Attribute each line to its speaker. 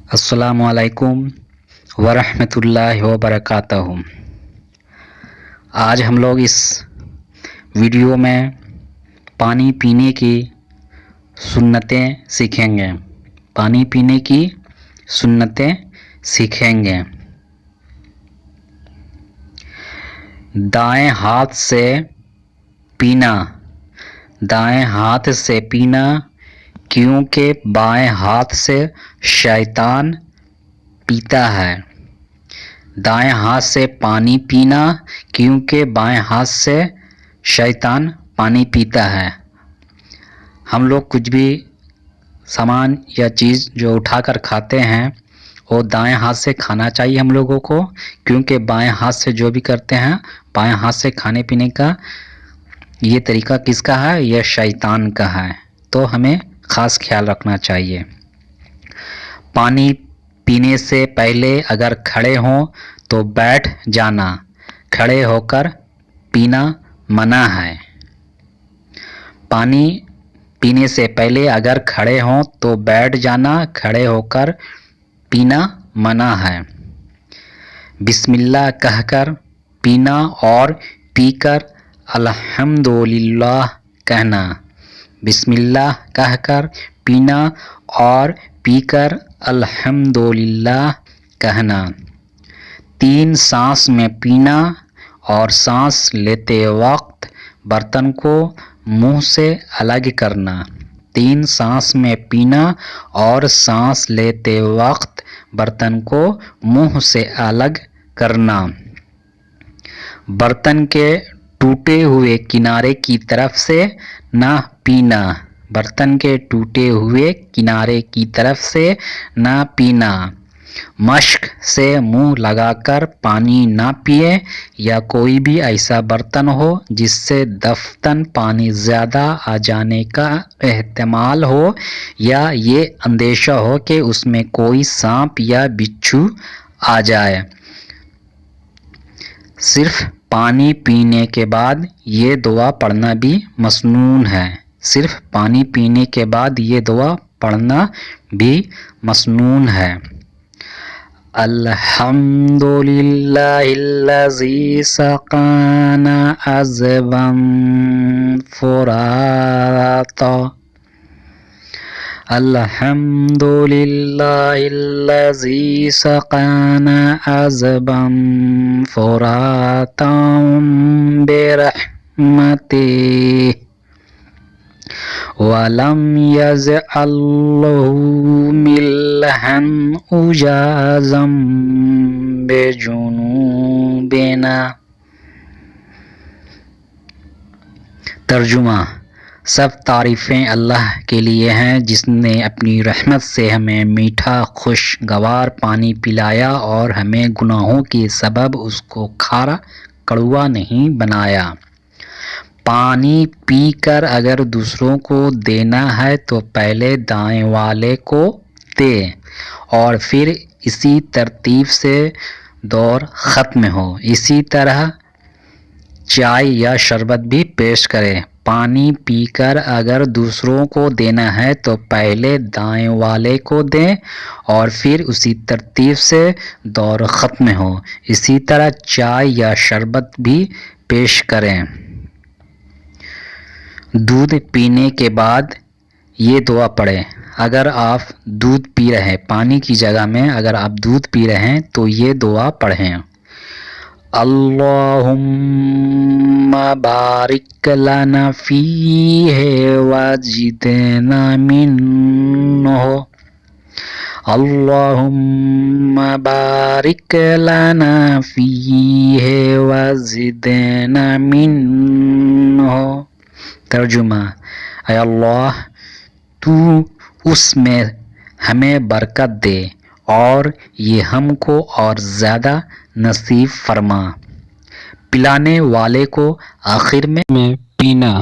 Speaker 1: السلام علیکم ورحمۃ اللہ وبرکاتہ۔ آج ہم لوگ اس ویڈیو میں پانی پینے کی سنتیں سیکھیں گے۔ پانی پینے کی سنتیں سیکھیں گے۔ دائیں ہاتھ سے پینا، دائیں ہاتھ سے پینا، کیونکہ بائیں ہاتھ سے شیطان پیتا ہے۔ دائیں ہاتھ سے پانی پینا، کیونکہ بائیں ہاتھ سے شیطان پانی پیتا ہے۔ ہم لوگ کچھ بھی سامان یا چیز جو اٹھا کر کھاتے ہیں وہ دائیں ہاتھ سے کھانا چاہیے ہم لوگوں کو، کیونکہ بائیں ہاتھ سے جو بھی کرتے ہیں، بائیں ہاتھ سے کھانے پینے کا یہ طریقہ کس کا ہے؟ یہ شیطان کا ہے۔ تو ہمیں خاص خیال رکھنا چاہیے۔ پانی پینے سے پہلے اگر کھڑے ہوں تو بیٹھ جانا، کھڑے ہو کر پینا منع ہے۔ پانی پینے سے پہلے اگر کھڑے ہوں تو بیٹھ جانا، کھڑے ہو کر پینا منع ہے۔ بسم اللہ کہہ کر پینا اور پی کر الحمدللہ کہنا۔ بسم اللہ کہہ کر پینا اور پی کر الحمدللہ کہنا۔ 3 سانس میں پینا اور سانس لیتے وقت برتن کو منہ سے الگ کرنا۔ 3 سانس میں پینا اور سانس لیتے وقت برتن کو منہ سے الگ کرنا۔ برتن کے ٹوٹے ہوئے کنارے کی طرف سے نہ پینا، برتن کے ٹوٹے ہوئے کنارے کی طرف سے نہ پینا۔ مشک سے منہ لگا کر پانی نہ پیے، یا کوئی بھی ایسا برتن ہو جس سے دفعتاً پانی زیادہ آ جانے کا احتمال ہو، یا یہ اندیشہ ہو کہ اس میں کوئی سانپ یا بچھو آ جائے۔ صرف پانی پینے کے بعد یہ دعا پڑھنا بھی مسنون ہے۔ صرف پانی پینے کے بعد یہ دعا پڑھنا بھی مسنون ہے۔ الحمدللہ الذی سقانا عذبا فراتا۔ الحمدللہ الذی سقانا عذبا فراتا برحمتہ وَلَمْ يَجْعَل لَّهُ مِلْحًا أُجَاجًا بِجُنُوبِنَا۔ ترجمہ: سب تعریفیں اللہ کے لیے ہیں جس نے اپنی رحمت سے ہمیں میٹھا خوشگوار پانی پلایا اور ہمیں گناہوں کے سبب اس کو کھارا کڑوا نہیں بنایا۔ پانی پی کر اگر دوسروں کو دینا ہے تو پہلے دائیں والے کو دے اور پھر اسی ترتیب سے دور ختم ہو۔ اسی طرح چائے یا شربت بھی پیش کرے۔ پانی پی کر اگر دوسروں کو دینا ہے تو پہلے دائیں والے کو دیں اور پھر اسی ترتیب سے دور ختم ہو۔ اسی طرح چائے یا شربت بھی پیش کریں۔ دودھ پینے کے بعد یہ دعا پڑھیں۔ اگر آپ دودھ پی رہے پانی کی جگہ میں اگر آپ دودھ پی رہے ہیں تو یہ دعا پڑھیں۔ اللہم بارک لنا فیہ وزدنا منہ۔ اللہم بارک لنا فیہ وزدنا منہ۔ ترجمہ: اے اللہ، تو اس میں ہمیں برکت دے اور یہ ہم کو اور زیادہ نصیب فرما۔ پلانے والے کو آخر میں پینا۔